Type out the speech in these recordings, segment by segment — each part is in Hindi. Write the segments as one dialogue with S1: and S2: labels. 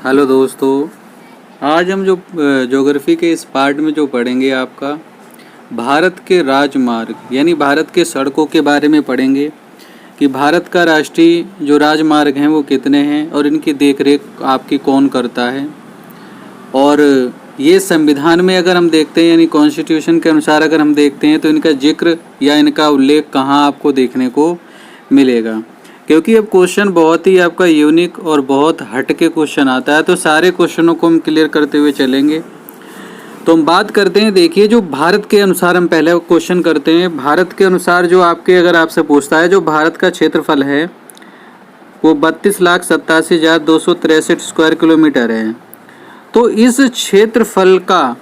S1: हेलो दोस्तों, आज हम जो ज्योग्राफी के इस पार्ट में जो पढ़ेंगे आपका भारत के राजमार्ग यानी भारत के सड़कों के बारे में पढ़ेंगे कि भारत का राष्ट्रीय जो राजमार्ग हैं वो कितने हैं और इनकी देखरेख आपकी कौन करता है। और ये संविधान में अगर हम देखते हैं यानी कॉन्स्टिट्यूशन के अनुसार अगर हम देखते हैं तो इनका जिक्र या इनका उल्लेख कहाँ आपको देखने को मिलेगा, क्योंकि अब क्वेश्चन बहुत ही आपका यूनिक और बहुत हटके क्वेश्चन आता है। तो सारे क्वेश्चनों को हम क्लियर करते हुए चलेंगे। तो हम बात करते हैं, देखिए जो भारत के अनुसार हम पहले क्वेश्चन करते हैं। भारत के अनुसार जो आपके अगर आपसे पूछता है जो भारत का क्षेत्रफल है वो 32,87,263 स्क्वायर किलोमीटर है। तो इस क्षेत्रफल का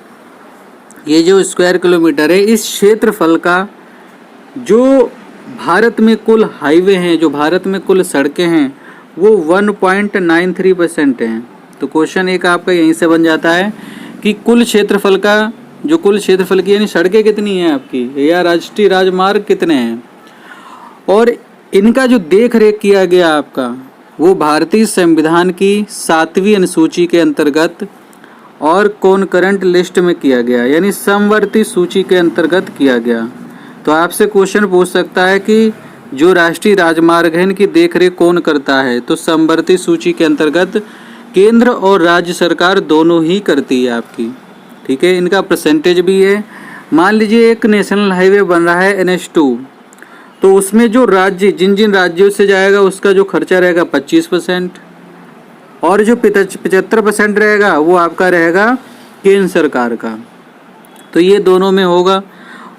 S1: ये जो स्क्वायर किलोमीटर है, इस क्षेत्रफल का जो भारत में कुल हाईवे हैं, जो भारत में कुल सड़कें हैं वो 1.93% हैं। तो क्वेश्चन एक आपका यहीं से बन जाता है कि कुल क्षेत्रफल का जो कुल क्षेत्रफल की यानी सड़कें कितनी हैं आपकी या राष्ट्रीय राजमार्ग कितने हैं, और इनका जो देख रेख किया गया आपका वो भारतीय संविधान की 7वीं अनुसूची के अंतर्गत और कॉन्करेंट लिस्ट में किया गया यानी समवर्ती सूची के अंतर्गत किया गया। तो आपसे क्वेश्चन पूछ सकता है कि जो राष्ट्रीय राजमार्ग है इनकी देखरेख कौन करता है। तो समवर्ती सूची के अंतर्गत केंद्र और राज्य सरकार दोनों ही करती है आपकी, ठीक है। इनका परसेंटेज भी है। मान लीजिए एक नेशनल हाईवे बन रहा है NH2, तो उसमें जो राज्य जिन जिन राज्यों से जाएगा उसका जो खर्चा रहेगा 25% और जो 75% रहेगा वो आपका रहेगा केंद्र सरकार का। तो ये दोनों में होगा।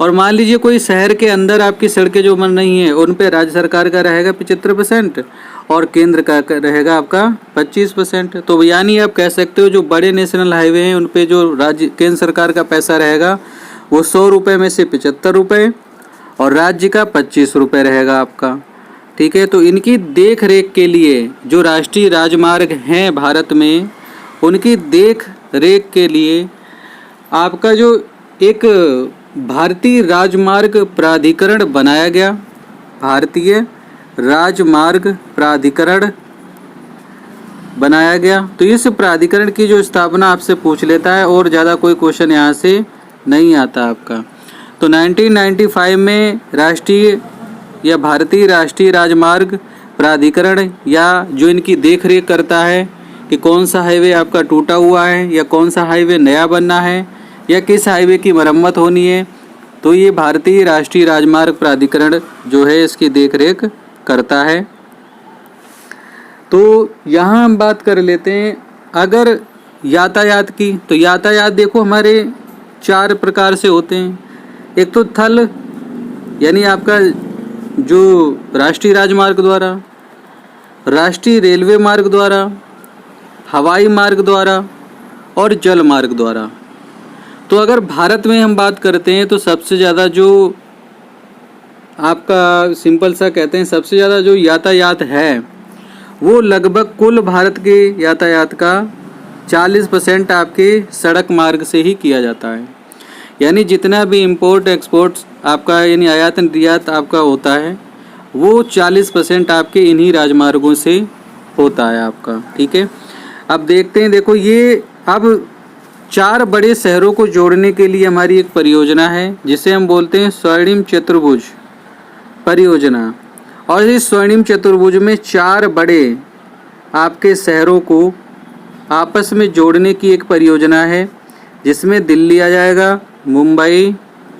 S1: और मान लीजिए कोई शहर के अंदर आपकी सड़कें जो बन रही हैं उन पे राज्य सरकार का रहेगा 75% और केंद्र का रहेगा आपका 25%। तो यानी आप कह सकते हो जो बड़े नेशनल हाईवे हैं उन पे जो राज्य केंद्र सरकार का पैसा रहेगा वो 100 रुपये में से 75 रुपये और राज्य का 25 रुपये रहेगा आपका, ठीक है। तो इनकी देख रेख के लिए जो राष्ट्रीय राजमार्ग हैं भारत में उनकी देख रेख के लिए आपका जो एक भारतीय राजमार्ग प्राधिकरण बनाया गया, भारतीय राजमार्ग प्राधिकरण बनाया गया। तो इस प्राधिकरण की जो स्थापना आपसे पूछ लेता है और ज़्यादा कोई क्वेश्चन यहाँ से नहीं आता आपका। तो 1995 में राष्ट्रीय या भारतीय राष्ट्रीय राजमार्ग प्राधिकरण या जो इनकी देखरेख करता है कि कौन सा हाईवे आपका टूटा हुआ है या कौन सा हाईवे नया बनना है या किस हाईवे की मरम्मत होनी है, तो ये भारतीय राष्ट्रीय राजमार्ग प्राधिकरण जो है इसकी देखरेख करता है। तो यहाँ हम बात कर लेते हैं अगर यातायात की। तो यातायात देखो हमारे 4 प्रकार से होते हैं। एक तो थल यानी आपका जो राष्ट्रीय राजमार्ग द्वारा, राष्ट्रीय रेलवे मार्ग द्वारा, हवाई मार्ग द्वारा और जल मार्ग द्वारा। तो अगर भारत में हम बात करते हैं तो सबसे ज़्यादा जो आपका सिंपल सा कहते हैं सबसे ज़्यादा जो यातायात है वो लगभग कुल भारत के यातायात का 40% आपके सड़क मार्ग से ही किया जाता है। यानी जितना भी इंपोर्ट एक्सपोर्ट आपका यानी आयात निर्यात आपका होता है वो 40% आपके इन्हीं राजमार्गों से होता है आपका, ठीक है। अब देखते हैं, देखो ये अब 4 बड़े शहरों को जोड़ने के लिए हमारी एक परियोजना है जिसे हम बोलते हैं स्वर्णिम चतुर्भुज परियोजना। और इस स्वर्णिम चतुर्भुज में 4 बड़े आपके शहरों को आपस में जोड़ने की एक परियोजना है जिसमें दिल्ली आ जाएगा, मुंबई,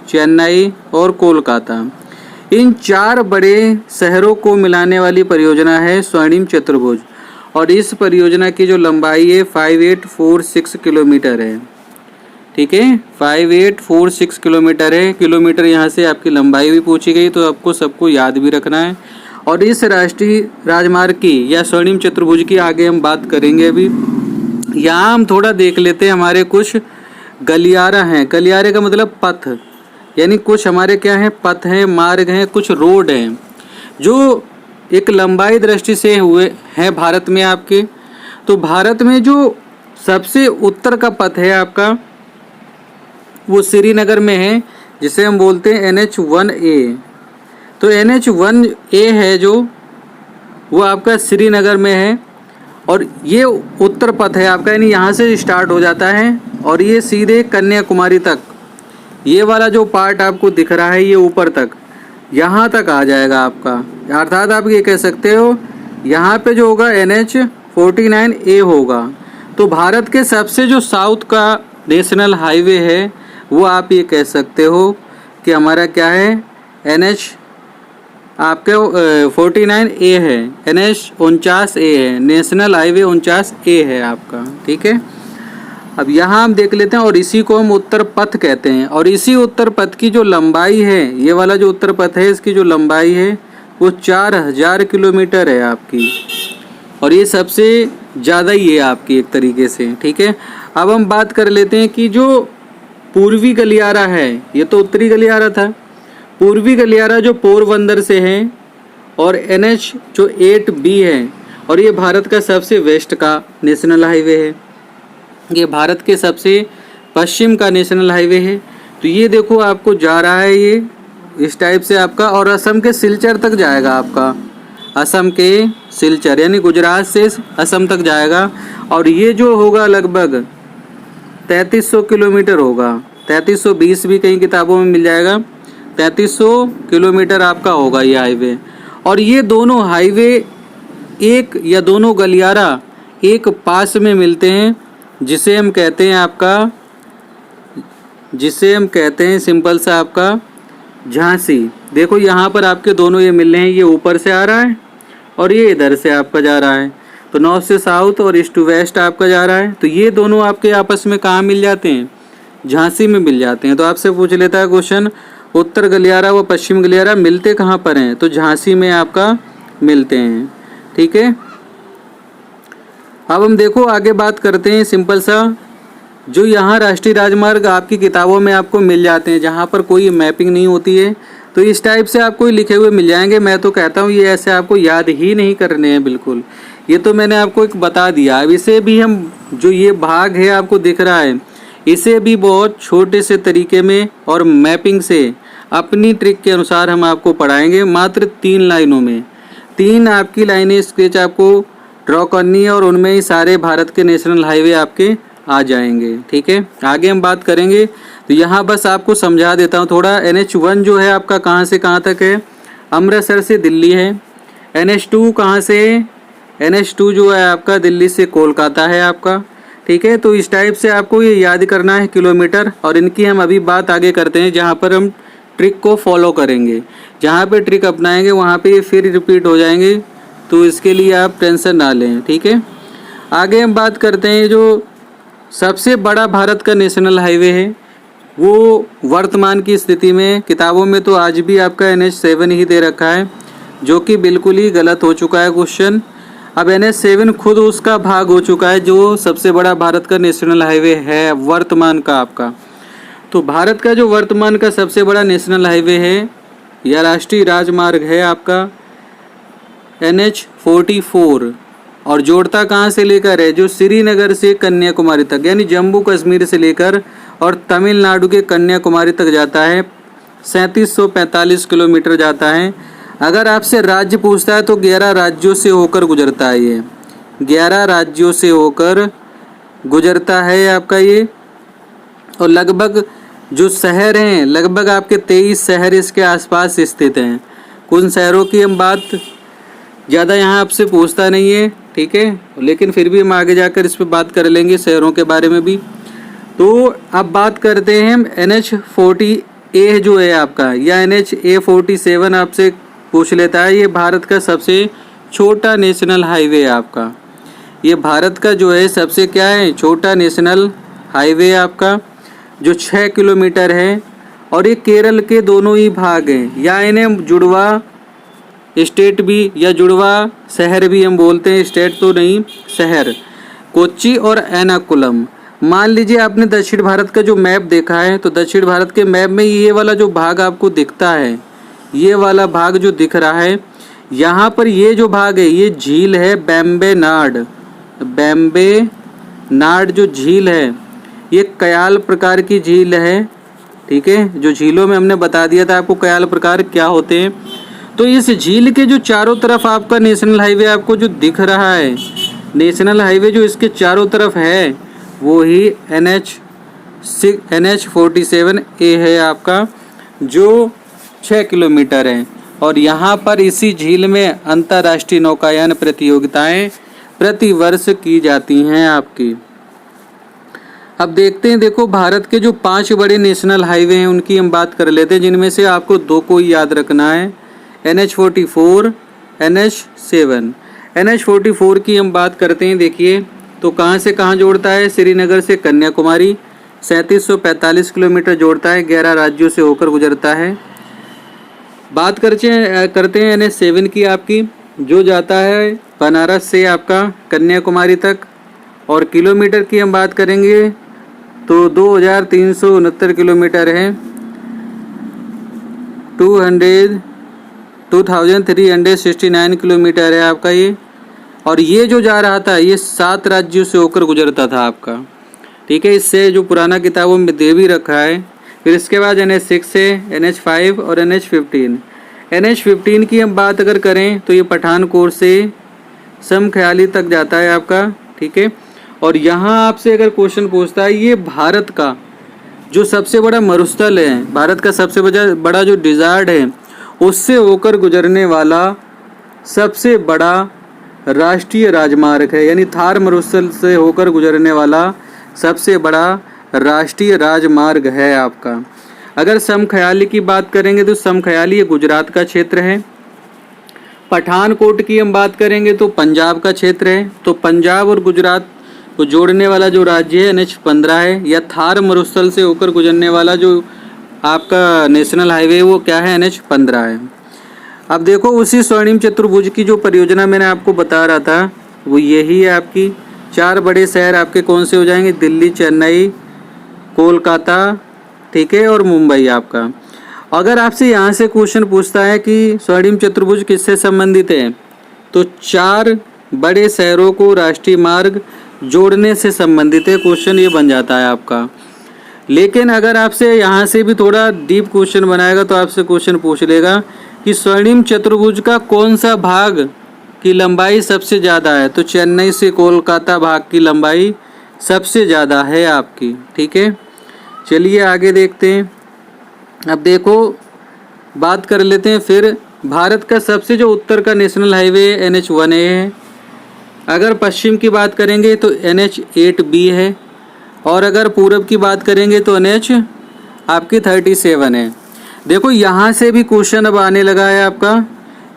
S1: चेन्नई और कोलकाता। इन 4 बड़े शहरों को मिलाने वाली परियोजना है स्वर्णिम चतुर्भुज। और इस परियोजना की जो लंबाई है 5846 किलोमीटर है, ठीक है। 5846 किलोमीटर है। किलोमीटर यहाँ से आपकी लंबाई भी पूछी गई तो आपको सबको याद भी रखना है। और इस राष्ट्रीय राजमार्ग की या स्वर्णिम चतुर्भुज की आगे हम बात करेंगे। अभी यहाँ हम थोड़ा देख लेते हैं, हमारे कुछ गलियारा हैं। गलियारे का मतलब पथ, यानी कुछ हमारे क्या हैं पथ हैं, मार्ग हैं, कुछ रोड हैं जो एक लंबाई दृष्टि से हुए हैं भारत में आपके। तो भारत में जो सबसे उत्तर का पथ है आपका वो श्रीनगर में है जिसे हम बोलते हैं NH1A। तो NH1A है जो वो आपका श्रीनगर में है और ये उत्तर पथ है आपका, यानी यहाँ से स्टार्ट हो जाता है और ये सीधे कन्याकुमारी तक, ये वाला जो पार्ट आपको दिख रहा है ये ऊपर तक, यहाँ तक आ जाएगा आपका। अर्थात आप ये कह सकते हो यहाँ पे जो होगा NH-49A होगा। तो भारत के सबसे जो साउथ का नेशनल हाईवे है वो आप ये कह सकते हो कि हमारा क्या है, NH आपके 49A है, NH-49A है, नेशनल हाईवे 49A है आपका, ठीक है। अब यहाँ हम देख लेते हैं, और इसी को हम उत्तर पथ कहते हैं। और इसी उत्तर पथ की जो लंबाई है, ये वाला जो उत्तर पथ है इसकी जो लंबाई है वो 4000 किलोमीटर है आपकी, और ये सबसे ज़्यादा ही है आपकी एक तरीके से, ठीक है। अब हम बात कर लेते हैं कि जो पूर्वी गलियारा है, ये तो उत्तरी गलियारा था, पूर्वी गलियारा जो पोरबंदर से है, और NH जो 8B है, और ये भारत का सबसे वेस्ट का नेशनल हाईवे है, ये भारत के सबसे पश्चिम का नेशनल हाईवे है। तो ये देखो आपको जा रहा है ये इस टाइप से आपका, और असम के सिलचर तक जाएगा आपका, असम के सिलचर यानी गुजरात से असम तक जाएगा। और ये जो होगा लगभग 3300 किलोमीटर होगा, 3320 भी कई किताबों में मिल जाएगा, 3300 किलोमीटर आपका होगा ये हाईवे। और ये दोनों हाईवे एक या दोनों गलियारा एक पास में मिलते हैं, जिसे हम कहते हैं आपका, जिसे हम कहते हैं सिंपल सा आपका झांसी। देखो यहाँ पर आपके दोनों ये मिल रहे हैं, ये ऊपर से आ रहा है और ये इधर से आपका जा रहा है, तो नॉर्थ से साउथ और ईस्ट टू वेस्ट आपका जा रहा है। तो ये दोनों आपके आपस में कहाँ मिल जाते हैं, झांसी में मिल जाते हैं। तो आपसे पूछ लेता है क्वेश्चन, उत्तर गलियारा व पश्चिम गलियारा मिलते कहाँ पर हैं, तो झांसी में आपका मिलते हैं, ठीक है। अब हम देखो आगे बात करते हैं सिंपल सा, जो यहाँ राष्ट्रीय राजमार्ग आपकी किताबों में आपको मिल जाते हैं, जहाँ पर कोई मैपिंग नहीं होती है, तो इस टाइप से आपको लिखे हुए मिल जाएंगे। मैं तो कहता हूँ ये ऐसे आपको याद ही नहीं करने हैं बिल्कुल, ये तो मैंने आपको एक बता दिया। अब इसे भी हम, जो ये भाग है आपको दिख रहा है, इसे भी बहुत छोटे से तरीके में और मैपिंग से अपनी ट्रिक के अनुसार हम आपको पढ़ाएंगे, मात्र 3 लाइनों में। 3 आपकी लाइनें स्केच आपको ड्रॉ करनी है, और उनमें ही सारे भारत के नेशनल हाईवे आपके आ जाएंगे, ठीक है। आगे हम बात करेंगे, तो यहाँ बस आपको समझा देता हूँ थोड़ा। NH1 जो है आपका कहाँ से कहाँ तक है, अमृतसर से दिल्ली है। NH2 कहाँ से है, NH2 जो है आपका दिल्ली से कोलकाता है आपका, ठीक है। तो इस टाइप से आपको ये याद करना है किलोमीटर, और इनकी हम अभी बात आगे करते हैं, जहाँ पर हम ट्रिक को फॉलो करेंगे। जहाँ पे ट्रिक अपनाएंगे वहाँ पे फिर रिपीट हो जाएंगे, तो इसके लिए आप टेंशन ना लें, ठीक है। आगे हम बात करते हैं, जो सबसे बड़ा भारत का नेशनल हाईवे है वो वर्तमान की स्थिति में, किताबों में तो आज भी आपका NH7 ही दे रखा है, जो कि बिल्कुल ही गलत हो चुका है क्वेश्चन। अब NH7 खुद उसका भाग हो चुका है जो सबसे बड़ा भारत का नेशनल हाईवे है वर्तमान का आपका। तो भारत का जो वर्तमान का सबसे बड़ा नेशनल हाईवे है या राष्ट्रीय राजमार्ग है आपका NH-44, और जोड़ता कहाँ से लेकर है, जो श्रीनगर से कन्याकुमारी तक, यानी जम्मू कश्मीर से लेकर और तमिलनाडु के कन्याकुमारी तक जाता है। 3745 किलोमीटर जाता है। अगर आपसे राज्य पूछता है तो 11 राज्यों से होकर गुजरता है, ये 11 राज्यों से होकर गुजरता है आपका ये। और लगभग जो शहर हैं, लगभग आपके 23 शहर इसके आसपास स्थित हैं। कुछ शहरों की हम बात ज़्यादा यहाँ आपसे पूछता नहीं है, ठीक है, लेकिन फिर भी हम आगे जाकर इस पर बात कर लेंगे शहरों के बारे में भी। तो अब बात करते हैं हम NH-40A जो है आपका, या NH-47 आपसे पूछ लेता है। ये भारत का सबसे छोटा नेशनल हाईवे है आपका, ये भारत का जो है सबसे क्या है, छोटा नेशनल हाईवे आपका, जो 6 किलोमीटर है। और ये केरल के दोनों ही भाग हैं, या इन्हें जुड़वा स्टेट भी या जुड़वा शहर भी हम बोलते हैं, स्टेट तो नहीं, शहर, कोच्चि और एर्नाकुलम। मान लीजिए आपने दक्षिण भारत का जो मैप देखा है, तो दक्षिण भारत के मैप में ये वाला जो भाग आपको दिखता है, ये वाला भाग जो दिख रहा है, यहाँ पर ये जो भाग है ये झील है बॉम्बे नाड। बॉम्बे नाड जो झील है ये कयाल प्रकार की झील है, ठीक है, जो झीलों में हमने बता दिया था आपको कयाल प्रकार क्या होते हैं। तो इस झील के जो चारों तरफ आपका नेशनल हाईवे आपको जो दिख रहा है, नेशनल हाईवे जो इसके चारों तरफ है वो ही NH47A है आपका, जो 6 किलोमीटर है। और यहाँ पर इसी झील में अंतर्राष्ट्रीय नौकायन प्रतियोगिताएं प्रति वर्ष की जाती हैं आपकी। अब देखते हैं, देखो भारत के जो 5 बड़े नेशनल हाईवे हैं उनकी हम बात कर लेते हैं, जिनमें से आपको 2 को ही याद रखना है, NH44, NH7। NH44 की हम बात करते हैं, देखिए तो कहाँ से कहाँ जोड़ता है, श्रीनगर से कन्याकुमारी 3745 किलोमीटर जोड़ता है, 11 राज्यों से होकर गुजरता है। बात करते हैं NH7 की आपकी, जो जाता है बनारस से आपका कन्याकुमारी तक, और किलोमीटर की हम बात करेंगे तो 2369 किलोमीटर है, 2369 किलोमीटर है आपका ये। और ये जो जा रहा था ये 7 राज्यों से होकर गुजरता था आपका, ठीक है। इससे जो पुराना किताबों में दे भी रखा है। फिर इसके बाद NH6 है, NH5 और NH15। NH15 की हम बात अगर करें तो ये पठानकोट से समख्याली तक जाता है आपका, ठीक है। और यहाँ आपसे अगर क्वेश्चन पूछता है, ये भारत का जो सबसे बड़ा मरुस्थल है, भारत का सबसे बड़ा जो डिज़र्ट है, उससे होकर गुजरने वाला सबसे बड़ा राष्ट्रीय राजमार्ग है, यानी थार मरुस्थल से होकर गुजरने वाला सबसे बड़ा राष्ट्रीय राजमार्ग है आपका। अगर समख्याली की बात करेंगे तो समख्याली ये गुजरात का क्षेत्र है। पठानकोट की हम बात करेंगे तो पंजाब का क्षेत्र है। तो पंजाब और गुजरात को जोड़ने वाला जो राज्य है NH15 है, या थार मरुस्थल से होकर गुजरने वाला जो आपका नेशनल हाईवे वो क्या है, NH15 है। अब देखो उसी स्वर्णिम चतुर्भुज की जो परियोजना मैंने आपको बता रहा था वो यही है आपकी। 4 बड़े शहर आपके कौन से हो जाएंगे, दिल्ली, चेन्नई, कोलकाता, ठीक है, और मुंबई आपका। अगर आपसे यहाँ से क्वेश्चन पूछता है कि स्वर्णिम चतुर्भुज किससे संबंधित है, तो 4 बड़े शहरों को राष्ट्रीय मार्ग जोड़ने से संबंधित है, क्वेश्चन ये बन जाता है आपका। लेकिन अगर आपसे यहाँ से भी थोड़ा डीप क्वेश्चन बनाएगा तो आपसे क्वेश्चन पूछ लेगा कि स्वर्णिम चतुर्भुज का कौन सा भाग की लंबाई सबसे ज़्यादा है, तो चेन्नई से कोलकाता भाग की लंबाई सबसे ज़्यादा है आपकी, ठीक है। चलिए आगे देखते हैं। अब देखो बात कर लेते हैं फिर, भारत का सबसे जो उत्तर का नेशनल हाईवे NH1A है। अगर पश्चिम की बात करेंगे तो NH8B है, और अगर पूरब की बात करेंगे तो NH आपकी 37 है। देखो यहाँ से भी क्वेश्चन अब आने लगा है आपका।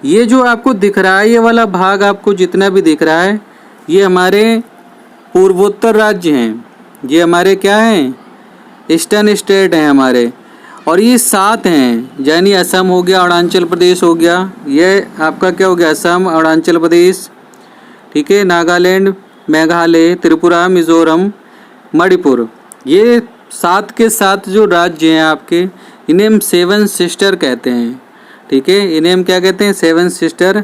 S1: ये जो आपको दिख रहा है, ये वाला भाग आपको जितना भी दिख रहा है, ये हमारे पूर्वोत्तर राज्य हैं, ये हमारे क्या हैं, ईस्टर्न स्टेट हैं हमारे। और ये 7 हैं, यानी असम हो गया, अरुणाचल प्रदेश हो गया, ये आपका क्या हो गया, असम, अरुणाचल प्रदेश, ठीक है, नागालैंड, मेघालय, त्रिपुरा, मिजोरम, मणिपुर। ये 7 के 7 जो राज्य हैं आपके, इन्हें हम 7 सिस्टर कहते हैं, ठीक है, इन्हें हम क्या कहते हैं, 7 सिस्टर।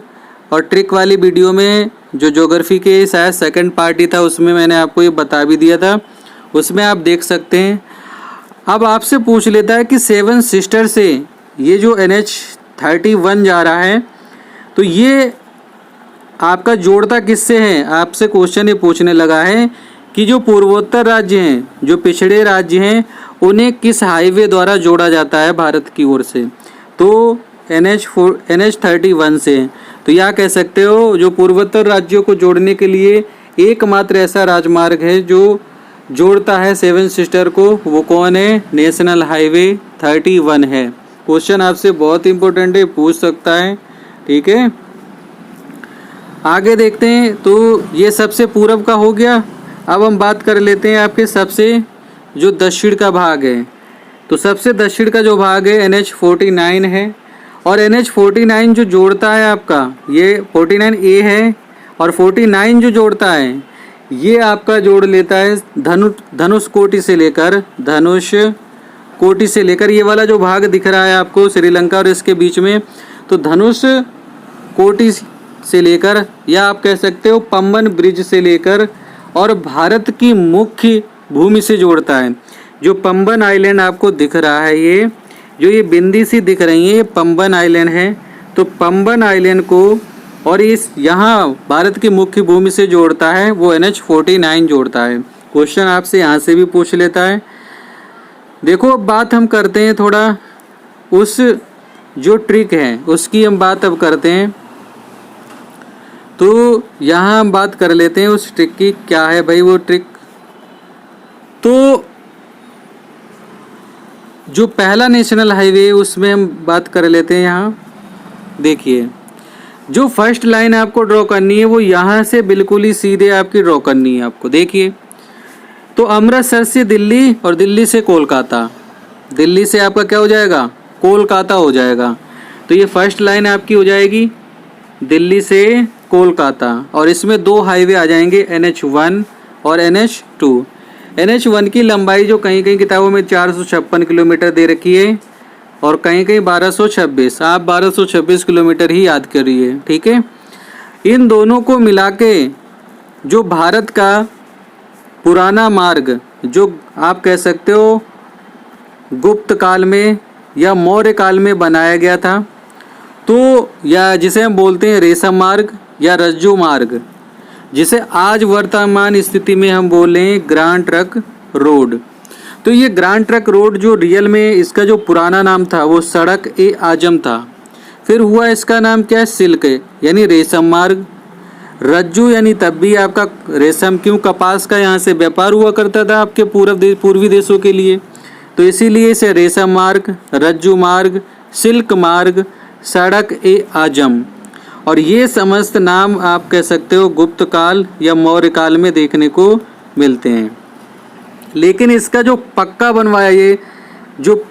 S1: और ट्रिक वाली वीडियो में जो ज्योग्राफी के शायद सेकंड पार्टी था उसमें मैंने आपको ये बता भी दिया था, उसमें आप देख सकते हैं। अब आपसे पूछ लेता है कि 7 सिस्टर से ये जो NH31 जा रहा है, तो ये आपका जोड़ता किससे है, आपसे क्वेश्चन ये पूछने लगा है कि जो पूर्वोत्तर राज्य हैं, जो पिछड़े राज्य हैं, उन्हें किस हाईवे द्वारा जोड़ा जाता है भारत की ओर से, तो NH31 से। तो यह कह सकते हो जो पूर्वोत्तर राज्यों को जोड़ने के लिए एकमात्र ऐसा राजमार्ग है जो जोड़ता है 7 सिस्टर को, वो कौन है, नेशनल हाईवे 31 है। क्वेश्चन आपसे बहुत इंपॉर्टेंट है, पूछ सकता है, ठीक है। आगे देखते हैं, तो ये सबसे पूरब का हो गया। अब हम बात कर लेते हैं आपके सबसे जो दक्षिण का भाग है। तो सबसे दक्षिण का जो भाग है NH49 है, और NH49 जो जोड़ता है आपका, ये 49A है, और 49 जो जोड़ता है ये आपका जोड़ लेता है धनुषकोटि से लेकर ये वाला जो भाग दिख रहा है आपको श्रीलंका और इसके बीच में, तो धनुषकोटि से लेकर, या आप कह सकते हो पंबन ब्रिज से लेकर, और भारत की मुख्य भूमि से जोड़ता है। जो पंबन आइलैंड आपको दिख रहा है, ये जो ये बिंदी सी दिख रही है, ये पंबन आइलैंड है। तो पंबन आइलैंड को और इस यहाँ भारत की मुख्य भूमि से जोड़ता है वो NH49 जोड़ता है। क्वेश्चन आपसे यहाँ से भी पूछ लेता है। देखो अब बात हम करते हैं थोड़ा उस जो ट्रिक है उसकी हम बात अब करते हैं। तो यहाँ हम बात कर लेते हैं उस ट्रिक की, क्या है भाई वो ट्रिक। तो जो पहला नेशनल हाईवे उसमें हम बात कर लेते हैं। यहाँ देखिए जो फर्स्ट लाइन आपको ड्रॉ करनी है वो यहाँ से बिल्कुल ही सीधे आपकी ड्रॉ करनी है आपको। देखिए तो अमृतसर से दिल्ली और दिल्ली से कोलकाता, दिल्ली से आपका क्या हो जाएगा, कोलकाता हो जाएगा। तो ये फर्स्ट लाइन आपकी हो जाएगी दिल्ली से कोलकाता, और इसमें दो हाईवे आ जाएंगे NH1 और NH2। NH1 की लंबाई जो कहीं कहीं किताबों में 456 किलोमीटर दे रखी है और कहीं कहीं 1226, आप 1226 किलोमीटर ही याद करिए, ठीक है। इन दोनों को मिला के जो भारत का पुराना मार्ग, जो आप कह सकते हो गुप्त काल में या मौर्य काल में बनाया गया था, तो या जिसे हम बोलते हैं रेशम मार्ग या रज्जू मार्ग, जिसे आज वर्तमान स्थिति में हम बोल रहे हैं ग्रांड ट्रक रोड। तो ये ग्रांड ट्रक रोड जो रियल में इसका जो पुराना नाम था वो सड़क ए आजम था, फिर हुआ इसका नाम क्या है, सिल्क यानी रेशम मार्ग। रज्जू यानी तब भी आपका रेशम, क्यों, कपास का यहाँ से व्यापार हुआ करता था आपके पूर्वी देशों के लिए, तो इसीलिए इसे रेशम मार्ग, रज्जू मार्ग, सिल्क मार्ग, सड़क ए आजम, और ये समस्त नाम आप कह सकते हो गुप्त काल या मौर्य काल में देखने को मिलते हैं। लेकिन इसका जो पक्का बनवाया, ये जो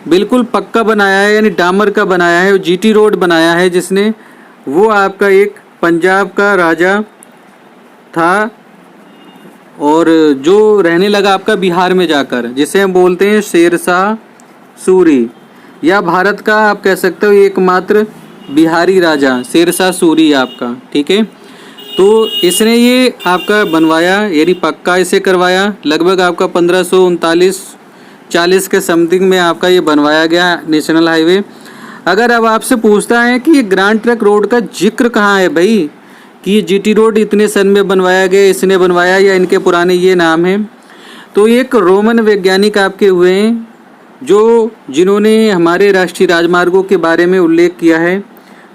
S1: बिल्कुल पक्का बनाया है यानी डामर का बनाया है, GT रोड बनाया है जिसने, वो आपका एक पंजाब का राजा था और जो रहने लगा आपका बिहार में जाकर, जिसे हम बोलते हैं शेरशाह सूरी, या भारत का आप कह सकते हो एकमात्र बिहारी राजा शेरशाह सूरी आपका, ठीक है। तो इसने ये आपका बनवाया यानी पक्का इसे करवाया, लगभग आपका 1539-40 के समथिंग में आपका ये बनवाया गया नेशनल हाईवे। अगर अब आपसे पूछता है कि ये ग्रांड ट्रक रोड का जिक्र कहाँ है भाई, कि ये GT रोड इतने सन में बनवाया गया, इसने बनवाया या इनके पुराने ये नाम हैं, तो एक रोमन वैज्ञानिक आपके हुए हैं जो जिन्होंने हमारे राष्ट्रीय राजमार्गों के बारे में उल्लेख किया है,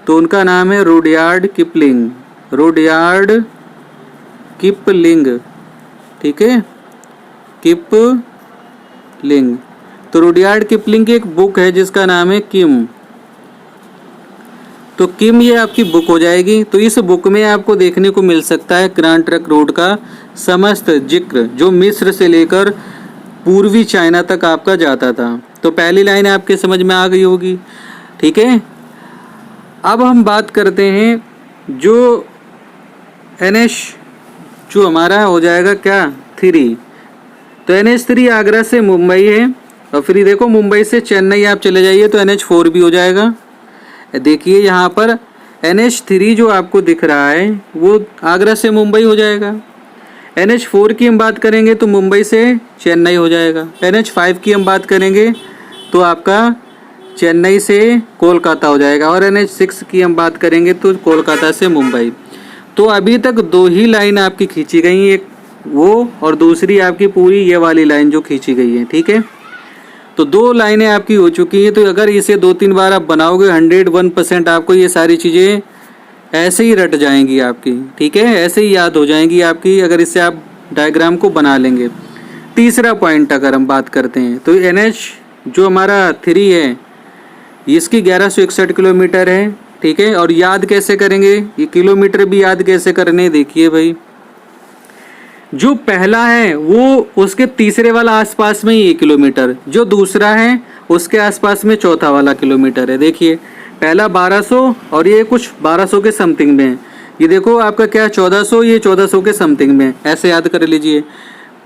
S1: तो उनका नाम है रुडयार्ड किपलिंग, रुडयार्ड किपलिंग, ठीक है, किपलिंग। तो रुडयार्ड किपलिंग की एक बुक है जिसका नाम है किम, तो किम ये आपकी बुक हो जाएगी। तो इस बुक में आपको देखने को मिल सकता है ग्रांड ट्रक रोड का समस्त जिक्र, जो मिस्र से लेकर पूर्वी चाइना तक आपका जाता था। तो पहली लाइन आपके समझ में आ गई होगी, ठीक है। अब हम बात करते हैं जो NH जो हमारा हो जाएगा क्या 3, तो NH3 आगरा से मुंबई है, और फिर देखो मुंबई से चेन्नई आप चले जाइए तो NH4 भी हो जाएगा। देखिए यहाँ पर NH3 जो आपको दिख रहा है वो आगरा से मुंबई हो जाएगा। NH4 की हम बात करेंगे तो मुंबई से चेन्नई हो जाएगा। NH5 की हम बात करेंगे तो आपका चेन्नई से कोलकाता हो जाएगा, और NH6 की हम बात करेंगे तो कोलकाता से मुंबई। तो अभी तक दो ही लाइन आपकी खींची गई, एक वो और दूसरी आपकी पूरी ये वाली लाइन जो खींची गई है, ठीक है। तो दो लाइनें आपकी हो चुकी हैं। तो अगर इसे 2-3 बार आप बनाओगे 101% आपको ये सारी चीज़ें ऐसे ही रट जाएंगी आपकी, ठीक है, ऐसे ही याद हो जाएंगी आपकी अगर इससे आप डायग्राम को बना लेंगे। तीसरा पॉइंट अगर हम बात करते हैं तो NH जो हमारा 3 है इसकी 1161 किलोमीटर है, ठीक है। और याद कैसे करेंगे, ये किलोमीटर भी याद कैसे करने, देखिए भाई जो पहला है वो उसके तीसरे वाला आसपास में ही 1 किलोमीटर, जो दूसरा है उसके आसपास में चौथा वाला किलोमीटर है। देखिए पहला 1200 और ये कुछ 1200 के समथिंग में है, ये देखो आपका क्या 1400, ये 1400 के समथिंग में, ऐसे याद कर लीजिए।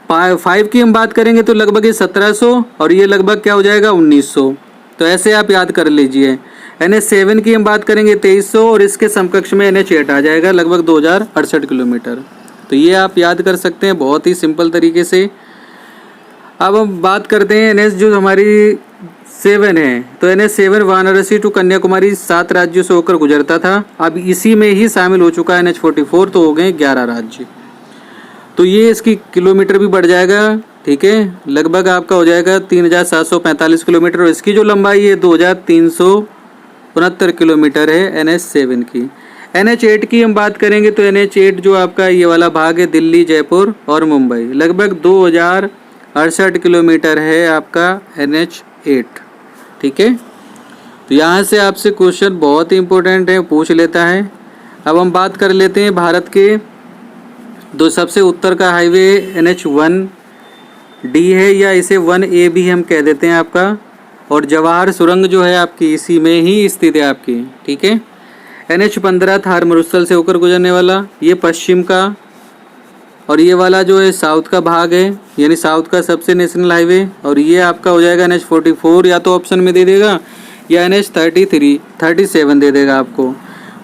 S1: 5 की हम बात करेंगे तो लगभग ये 1700 और ये लगभग क्या हो जाएगा 1900, तो ऐसे आप याद कर लीजिए। NH7 की हम बात करेंगे 2300 और इसके समकक्ष में NH8 आ जाएगा लगभग 2068 किलोमीटर। तो ये आप याद कर सकते हैं बहुत ही सिंपल तरीके से। अब हम बात करते हैं NH जो हमारी 7 है, तो NH7 वाराणसी टू कन्याकुमारी 7 राज्यों से होकर गुजरता था, अब इसी में ही शामिल हो चुका है NH44, तो हो गए 11 राज्य। तो ये इसकी किलोमीटर भी बढ़ जाएगा, ठीक है, लगभग आपका हो जाएगा 3745 किलोमीटर, और इसकी जो लंबाई है 2369 किलोमीटर है NH7 की। NH8 की हम बात करेंगे तो NH8 जो आपका ये वाला भाग है दिल्ली, जयपुर और मुंबई, लगभग 2068 किलोमीटर है आपका NH8, ठीक है। तो यहाँ से आपसे क्वेश्चन बहुत ही इम्पोर्टेंट है, पूछ लेता है। अब हम बात कर लेते हैं भारत के दो सबसे उत्तर का हाईवे NH1D है, या इसे 1A भी हम कह देते हैं आपका, और जवाहर सुरंग जो है आपकी इसी में ही स्थित है आपकी, ठीक है। NH15 थार मरुस्थल से होकर गुजरने वाला, ये पश्चिम का, और ये वाला जो है साउथ का भाग है, यानी साउथ का सबसे नेशनल हाईवे, और ये आपका हो जाएगा NH44, या तो ऑप्शन में दे देगा या NH37 दे देगा आपको।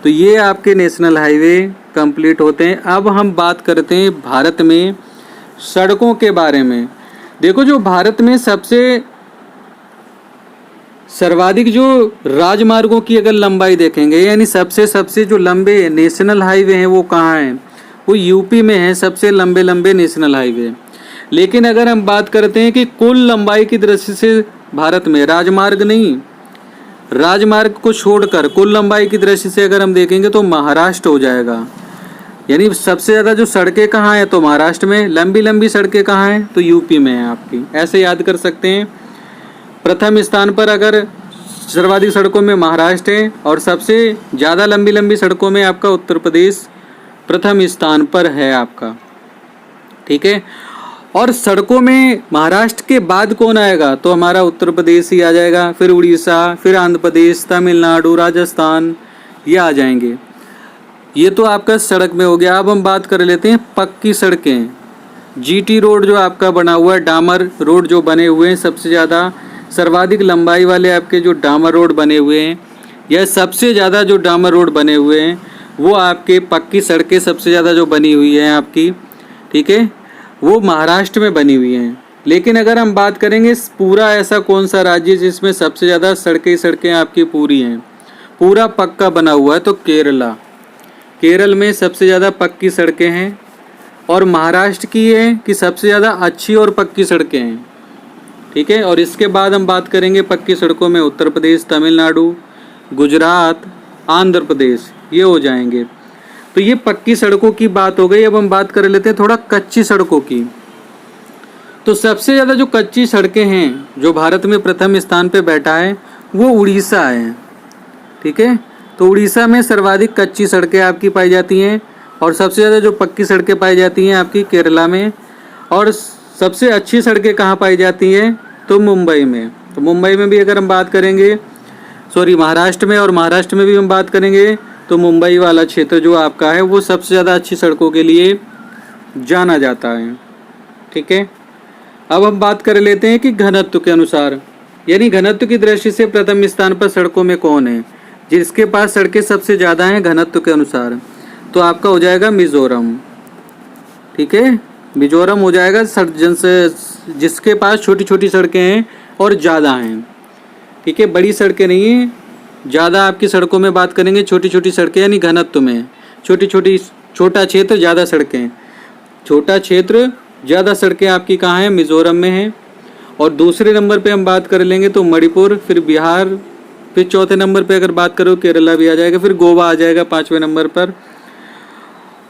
S1: तो ये आपके नेशनल हाईवे कंप्लीट होते हैं। अब हम बात करते हैं भारत में सड़कों के बारे में। देखो, जो भारत में सबसे सर्वाधिक जो राजमार्गों की अगर लंबाई देखेंगे, यानी सबसे जो लंबे नेशनल हाईवे हैं वो कहाँ हैं, वो यूपी में है, सबसे लंबे नेशनल हाईवे। लेकिन अगर हम बात करते हैं कि कुल लंबाई की दृष्टि से भारत में, राजमार्ग नहीं, राजमार्ग को छोड़कर कुल लंबाई की दृष्टि से अगर हम देखेंगे तो महाराष्ट्र हो जाएगा। यानी सबसे ज़्यादा जो सड़कें कहाँ हैं तो महाराष्ट्र में, लंबी सड़कें कहाँ हैं तो यूपी में है आपकी, ऐसे याद कर सकते हैं। प्रथम स्थान पर अगर सर्वाधिक सड़कों में महाराष्ट्र है, और सबसे ज़्यादा लंबी सड़कों में आपका उत्तर प्रदेश प्रथम स्थान पर है आपका, ठीक है। और सड़कों में महाराष्ट्र के बाद कौन आएगा तो हमारा उत्तर प्रदेश ही आ जाएगा, फिर उड़ीसा, फिर आंध्र प्रदेश, तमिलनाडु, राजस्थान, ये आ जाएंगे। ये तो आपका सड़क में हो गया। अब हम बात कर लेते हैं पक्की सड़कें। GT रोड जो आपका बना हुआ है, डामर रोड जो बने हुए हैं, सबसे ज़्यादा सर्वाधिक लंबाई वाले आपके जो डामर रोड बने हुए हैं, या सबसे ज़्यादा जो डामर रोड बने हुए हैं वो आपके पक्की सड़कें सबसे ज़्यादा जो बनी हुई हैं आपकी, ठीक है, वो महाराष्ट्र में बनी हुई हैं। लेकिन अगर हम बात करेंगे पूरा ऐसा कौन सा राज्य जिसमें सबसे ज़्यादा सड़कें आपकी पूरी हैं, पूरा पक्का बना हुआ है, तो केरल में सबसे ज़्यादा पक्की सड़कें हैं, और महाराष्ट्र की है कि सबसे ज़्यादा अच्छी और पक्की सड़कें हैं, ठीक है। और इसके बाद हम बात करेंगे पक्की सड़कों में उत्तर प्रदेश, तमिलनाडु, गुजरात, आंध्र प्रदेश, ये हो जाएंगे। तो ये पक्की सड़कों की बात हो गई। अब हम बात कर लेते हैं थोड़ा कच्ची सड़कों की। तो सबसे ज़्यादा जो कच्ची सड़कें हैं, जो भारत में प्रथम स्थान पे बैठा है, वो उड़ीसा है, ठीक है। तो उड़ीसा में सर्वाधिक कच्ची सड़कें आपकी पाई जाती हैं, और सबसे ज़्यादा जो पक्की सड़कें पाई जाती हैं आपकी केरला में, और सबसे अच्छी सड़कें कहाँ पाई जाती हैं तो मुंबई में। तो मुंबई में भी अगर हम बात करेंगे, महाराष्ट्र में, और महाराष्ट्र में भी हम बात करेंगे तो मुंबई वाला क्षेत्र जो आपका है वो सबसे ज़्यादा अच्छी सड़कों के लिए जाना जाता है, ठीक है। अब हम बात कर लेते हैं कि घनत्व के अनुसार, यानी घनत्व की दृष्टि से प्रथम स्थान पर सड़कों में कौन है, जिसके पास सड़कें सबसे ज़्यादा हैं घनत्व के अनुसार, तो आपका हो जाएगा मिज़ोरम, ठीक है। मिज़ोरम हो जाएगा जिसके पास छोटी सड़कें हैं और ज़्यादा हैं, ठीक है, बड़ी सड़कें नहीं हैं, ज़्यादा आपकी सड़कों में बात करेंगे छोटी सड़कें, यानी घनत्व में छोटा क्षेत्र ज़्यादा सड़कें, छोटा क्षेत्र ज़्यादा सड़कें आपकी कहाँ हैं, मिज़ोरम में हैं। और दूसरे नंबर पे हम बात कर लेंगे तो मणिपुर, फिर बिहार, फिर चौथे नंबर पे अगर बात करो केरला भी आ जाएगा, फिर गोवा आ जाएगा 5वें नंबर पर।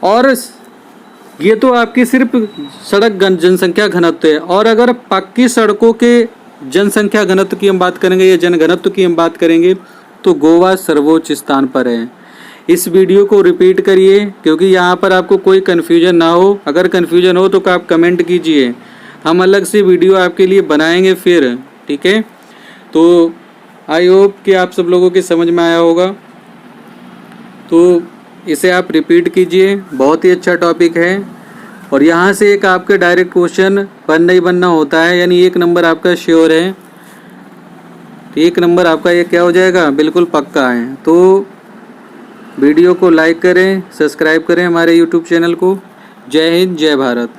S1: और ये तो आपकी सिर्फ सड़क जनसंख्या घनत्व है। और अगर पक्की सड़कों के जनसंख्या घनत्व की हम बात करेंगे या जनघनत्व की हम बात करेंगे तो गोवा सर्वोच्च स्थान पर है। इस वीडियो को रिपीट करिए क्योंकि यहाँ पर आपको कोई कन्फ्यूजन ना हो। अगर कन्फ्यूजन हो तो आप कमेंट कीजिए, हम अलग से वीडियो आपके लिए बनाएंगे फिर, ठीक है। तो आई होप कि आप सब लोगों के समझ में आया होगा, तो इसे आप रिपीट कीजिए, बहुत ही अच्छा टॉपिक है। और यहाँ से एक आपके डायरेक्ट क्वेश्चन बनना ही बनना होता है, यानी 1 नंबर आपका श्योर है, 1 नंबर आपका ये क्या हो जाएगा, बिल्कुल पक्का है। तो वीडियो को लाइक करें, सब्सक्राइब करें हमारे यूट्यूब चैनल को। जय हिंद, जय भारत।